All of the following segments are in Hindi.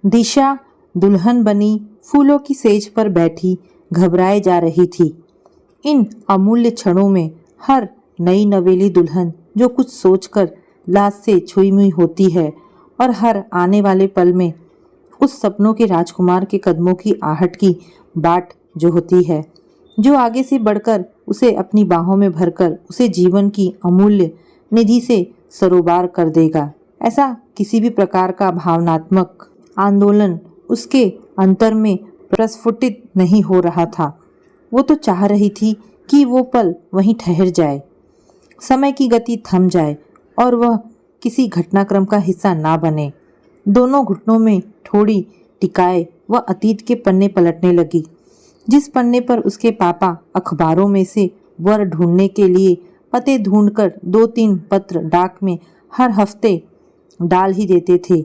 दिशा दुल्हन बनी फूलों की सेज पर बैठी घबराए जा रही थी। इन अमूल्य क्षणों में हर नई नवेली दुल्हन जो कुछ सोचकर लाज से छुई मुई होती है और हर आने वाले पल में उस सपनों के राजकुमार के कदमों की आहट की बाट जो होती है, जो आगे से बढ़कर उसे अपनी बाहों में भरकर उसे जीवन की अमूल्य निधि से सरोबार कर देगा। ऐसा किसी भी प्रकार का भावनात्मक आंदोलन उसके अंतर में प्रस्फुटित नहीं हो रहा था। वो तो चाह रही थी कि वो पल वहीं ठहर जाए, समय की गति थम जाए और वह किसी घटनाक्रम का हिस्सा ना बने। दोनों घुटनों में थोड़ी टिकाए वह अतीत के पन्ने पलटने लगी, जिस पन्ने पर उसके पापा अखबारों में से वर ढूंढने के लिए पते ढूंढकर 2-3 पत्र डाक में हर हफ्ते डाल ही देते थे।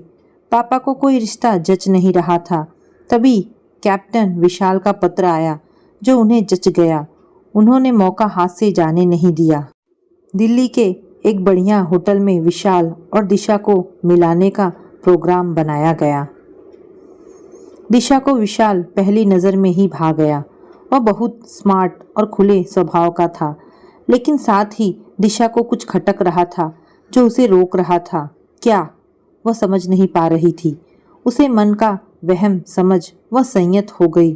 पापा को कोई रिश्ता जच नहीं रहा था। तभी कैप्टन विशाल का पत्र आया जो उन्हें जच गया। उन्होंने मौका हाथ से जाने नहीं दिया। दिल्ली के एक बढ़िया होटल में विशाल और दिशा को मिलाने का प्रोग्राम बनाया गया। दिशा को विशाल पहली नज़र में ही भा गया। वह बहुत स्मार्ट और खुले स्वभाव का था, लेकिन साथ ही दिशा को कुछ खटक रहा था जो उसे रोक रहा था। क्या वह समझ नहीं पा रही थी। उसे मन का वहम समझ वह संयत हो गई।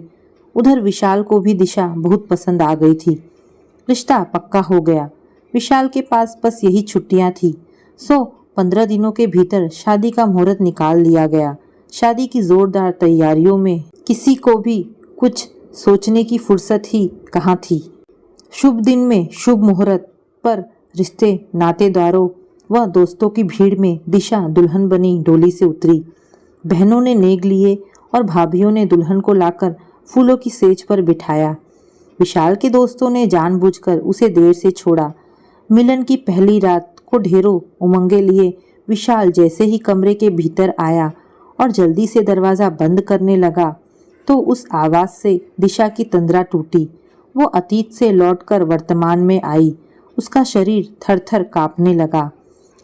उधर विशाल को भी दिशा बहुत पसंद आ गई थी। रिश्ता पक्का हो गया। विशाल के पास बस यही छुट्टियां थी, सो 15 दिनों के भीतर शादी का मुहूर्त निकाल लिया गया। शादी की जोरदार तैयारियों में किसी को भी कुछ सोचने की फुर्सत ही कहाँ थी। शुभ दिन में शुभ मुहूर्त पर रिश्ते नातेदारों व दोस्तों की भीड़ में दिशा दुल्हन बनी डोली से उतरी। बहनों ने नेग लिए और भाभियों ने दुल्हन को लाकर फूलों की सेज पर बिठाया। विशाल के दोस्तों ने जानबूझकर उसे देर से छोड़ा। मिलन की पहली रात को ढेरों उमंगे लिए विशाल जैसे ही कमरे के भीतर आया और जल्दी से दरवाज़ा बंद करने लगा तो उस आवाज़ से दिशा की तंद्रा टूटी। वो अतीत से लौटकर वर्तमान में आई। उसका शरीर थर-थर कांपने लगा।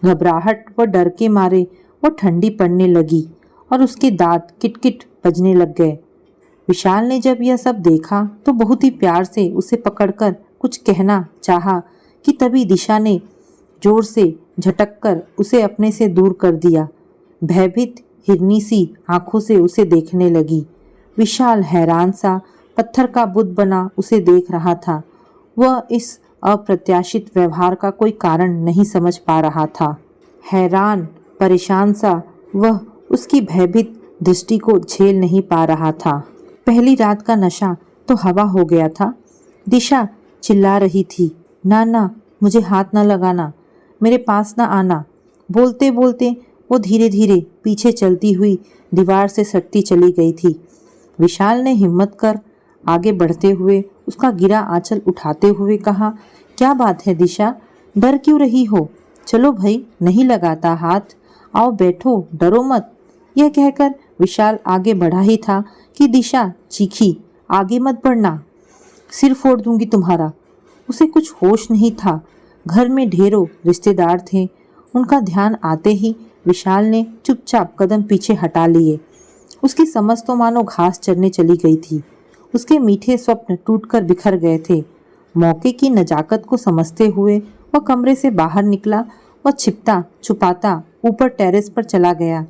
घबराहट व डर के मारे वो ठंडी पड़ने लगी और उसके दांत किटकिट बजने लग गए। विशाल ने जब यह सब देखा तो बहुत ही प्यार से उसे पकड़कर कुछ कहना चाहा कि तभी दिशा ने जोर से झटककर उसे अपने से दूर कर दिया। भयभीत हिरनी सी आंखों से उसे देखने लगी। विशाल हैरान सा पत्थर का बुत बना उसे देख रहा था। वह इस अप्रत्याशित व्यवहार का कोई कारण नहीं समझ पा रहा था। हैरान परेशान सा वह उसकी भयभीत दृष्टि को झेल नहीं पा रहा था। पहली रात का नशा तो हवा हो गया था। दिशा चिल्ला रही थी, ना ना, मुझे हाथ ना लगाना, मेरे पास ना आना। बोलते बोलते वो धीरे धीरे पीछे चलती हुई दीवार से सटती चली गई थी। विशाल ने हिम्मत कर आगे बढ़ते हुए उसका गिरा आंचल उठाते हुए कहा, क्या बात है दिशा, डर क्यों रही हो? चलो भाई, नहीं लगाता हाथ, आओ बैठो, डरो मत। यह कहकर विशाल आगे बढ़ा ही था कि दिशा चीखी, आगे मत बढ़ना, सिर फोड़ दूंगी तुम्हारा। उसे कुछ होश नहीं था। घर में ढेरों रिश्तेदार थे। उनका ध्यान आते ही विशाल ने चुपचाप कदम पीछे हटा लिए। उसकी समझ तो मानो घास चरने चली गई थी। उसके मीठे स्वप्न टूटकर बिखर गए थे। मौके की नजाकत को समझते हुए वह कमरे से बाहर निकला और छिपता छुपाता ऊपर टेरेस पर चला गया।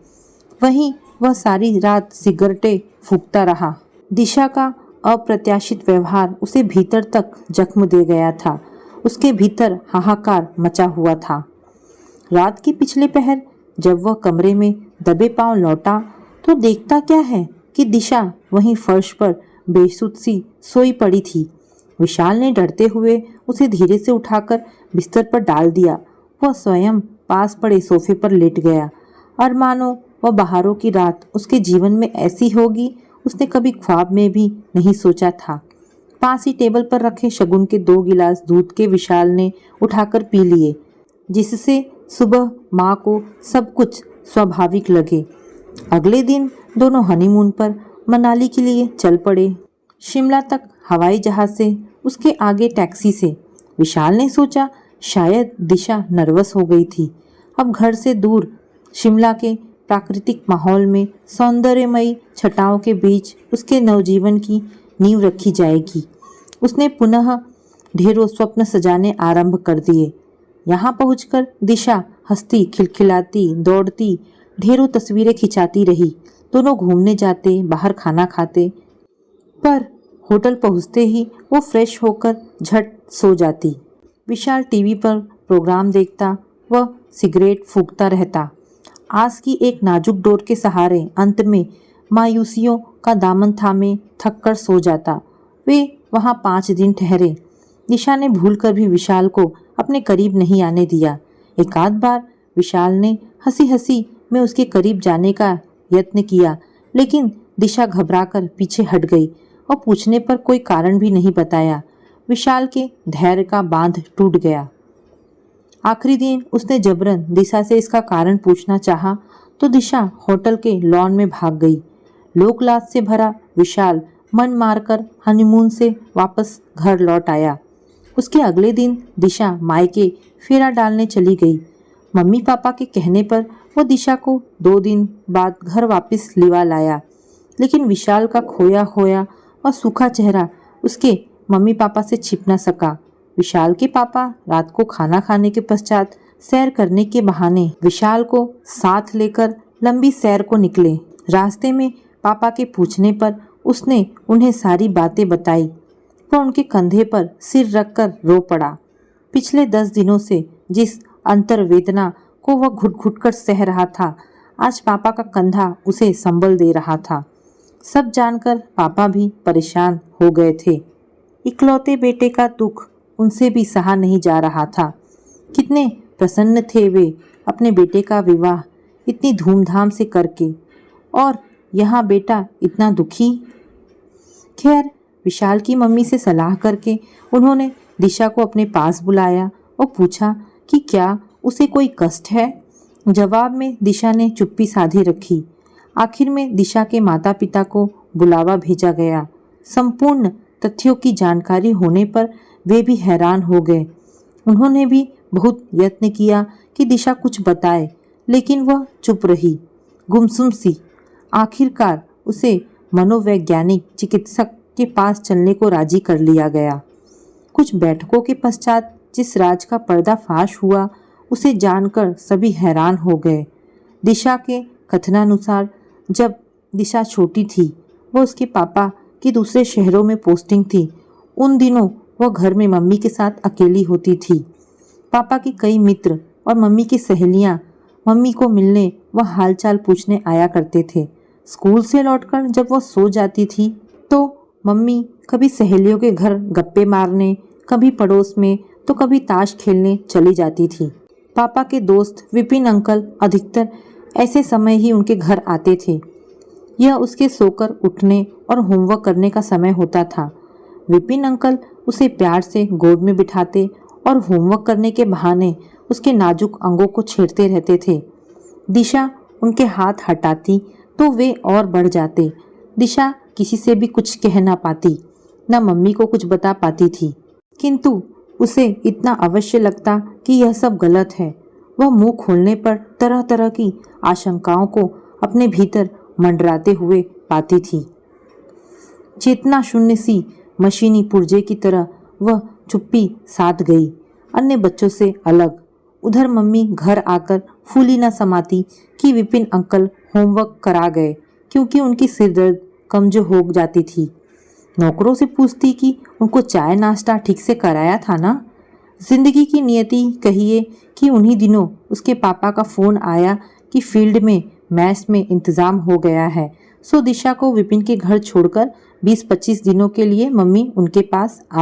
वहीं वह सारी रात सिगरेटें फूंकता रहा। दिशा का अप्रत्याशित व्यवहार उसे भीतर तक जख्म दे गया था। उसके भीतर हाहाकार मचा हुआ था। रात के पिछले पहर जब वह कमरे में दबे पांव लौटा तो देखता क्या है कि दिशा वहीं फर्श पर बेसुध सी सोई पड़ी थी। विशाल ने डरते हुए उसे धीरे से उठाकर बिस्तर पर डाल दिया। वह स्वयं पास पड़े सोफे पर लेट गया और मानो वह बहारों की रात उसके जीवन में ऐसी होगी उसने कभी ख्वाब में भी नहीं सोचा था। पास ही टेबल पर रखे शगुन के 2 गिलास दूध के विशाल ने उठाकर पी लिए, जिससे सुबह माँ को सब कुछ स्वाभाविक लगे। अगले दिन दोनों हनीमून पर मनाली के लिए चल पड़े। शिमला तक हवाई जहाज से, उसके आगे टैक्सी से। विशाल ने सोचा शायद दिशा नर्वस हो गई थी। अब घर से दूर शिमला के प्राकृतिक माहौल में सौंदर्यमयी छटाओं के बीच उसके नवजीवन की नींव रखी जाएगी। उसने पुनः ढेरों स्वप्न सजाने आरंभ कर दिए। यहाँ पहुंचकर दिशा हंसती, खिलखिलाती, दौड़ती, ढेरों तस्वीरें खिंचाती रही। दोनों घूमने जाते, बाहर खाना खाते, पर होटल पहुंचते ही वो फ्रेश होकर झट सो जाती। विशाल टीवी पर प्रोग्राम देखता व सिगरेट फूंकता रहता। आस की एक नाजुक डोर के सहारे अंत में मायूसियों का दामन थामे थक कर सो जाता। वे वहाँ 5 दिन ठहरे। दिशा ने भूलकर भी विशाल को अपने करीब नहीं आने दिया। एक आध बार विशाल ने हंसी हंसी में उसके करीब जाने का यत्न किया, लेकिन दिशा घबराकर पीछे हट गई और पूछने पर कोई कारण भी नहीं बताया। विशाल के धैर्य का बांध टूट गया। आखिरी दिन उसने जबरन दिशा से इसका कारण पूछना चाहा तो दिशा होटल के लॉन में भाग गई। लोकलाज से भरा विशाल मन मारकर हनीमून से वापस घर लौट आया। उसके अगले दिन दिशा मायके फेरा डालने चली गई। मम्मी पापा के कहने पर वो दिशा को 2 दिन बाद घर वापस लिवा लाया, लेकिन विशाल का खोया खोया और सूखा चेहरा उसके मम्मी पापा से छिप न सका। विशाल के पापा रात को खाना खाने के पश्चात सैर करने के बहाने विशाल को साथ लेकर लंबी सैर को निकले। रास्ते में पापा के पूछने पर उसने उन्हें सारी बातें बताई। वह उनके कंधे पर सिर रखकर रो पड़ा। पिछले 10 दिनों से जिस अंतर्वेदना को वह घुट घुट कर सह रहा था, आज पापा का कंधा उसे संबल दे रहा था। सब जानकर पापा भी परेशान हो गए थे। इकलौते बेटे का दुख उनसे भी सहा नहीं जा रहा था। कितने प्रसन्न थे वे अपने बेटे का विवाह इतनी धूमधाम से करके, और यहाँ बेटा इतना दुखी। खैर, विशाल की मम्मी से सलाह करके उन्होंने दिशा को अपने पास बुलाया और पूछा कि क्या उसे कोई कष्ट है। जवाब में दिशा ने चुप्पी साधी रखी। आखिर में दिशा के माता पिता को बुलावा भेजा गया। संपूर्ण तथ्यों की जानकारी होने पर वे भी हैरान हो गए। उन्होंने भी बहुत यत्न किया कि दिशा कुछ बताए, लेकिन वह चुप रही, गुमसुम सी। आखिरकार उसे मनोवैज्ञानिक चिकित्सक के पास चलने को राजी कर लिया गया। कुछ बैठकों के पश्चात जिस राज का पर्दाफाश हुआ, उसे जानकर सभी हैरान हो गए। दिशा के कथनानुसार जब दिशा छोटी थी, वह उसके पापा की दूसरे शहरों में पोस्टिंग थी। उन दिनों वह घर में मम्मी के साथ अकेली होती थी। पापा के कई मित्र और मम्मी की सहेलियां मम्मी को मिलने व हालचाल पूछने आया करते थे। स्कूल से लौटकर जब वह सो जाती थी तो मम्मी कभी सहेलियों के घर गप्पे मारने, कभी पड़ोस में, तो कभी ताश खेलने चली जाती थी। पापा के दोस्त विपिन अंकल अधिकतर ऐसे समय ही उनके घर आते थे। यह उसके सोकर उठने और होमवर्क करने का समय होता था। विपिन अंकल उसे प्यार से गोद में बिठाते और होमवर्क करने के बहाने उसके नाजुक अंगों को छेड़ते रहते थे। दिशा उनके हाथ हटाती तो वे और बढ़ जाते। दिशा किसी से भी कुछ कह ना पाती, न मम्मी को कुछ बता पाती थी, किंतु उसे इतना अवश्य लगता कि यह सब गलत है। वह मुंह खोलने पर तरह तरह की आशंकाओं को अपने भीतर मंडराते हुए पाती थी। चेतना शून्य सी मशीनी पुर्जे की तरह वह चुप्पी साध गई, अन्य बच्चों से अलग। उधर मम्मी घर आकर फूली न समाती कि विपिन अंकल होमवर्क करा गए, क्योंकि उनकी सिरदर्द कमजोर हो जाती थी। नौकरों से पूछती कि उनको चाय नाश्ता ठीक से कराया था ना। जिंदगी की नियति कहिए कि उन्हीं दिनों उसके पापा का फोन आया कि फील्ड में मैच में इंतजाम हो गया है, सो दिशा को विपिन के घर छोड़कर 20-25 दिनों के लिए मम्मी उनके पास आ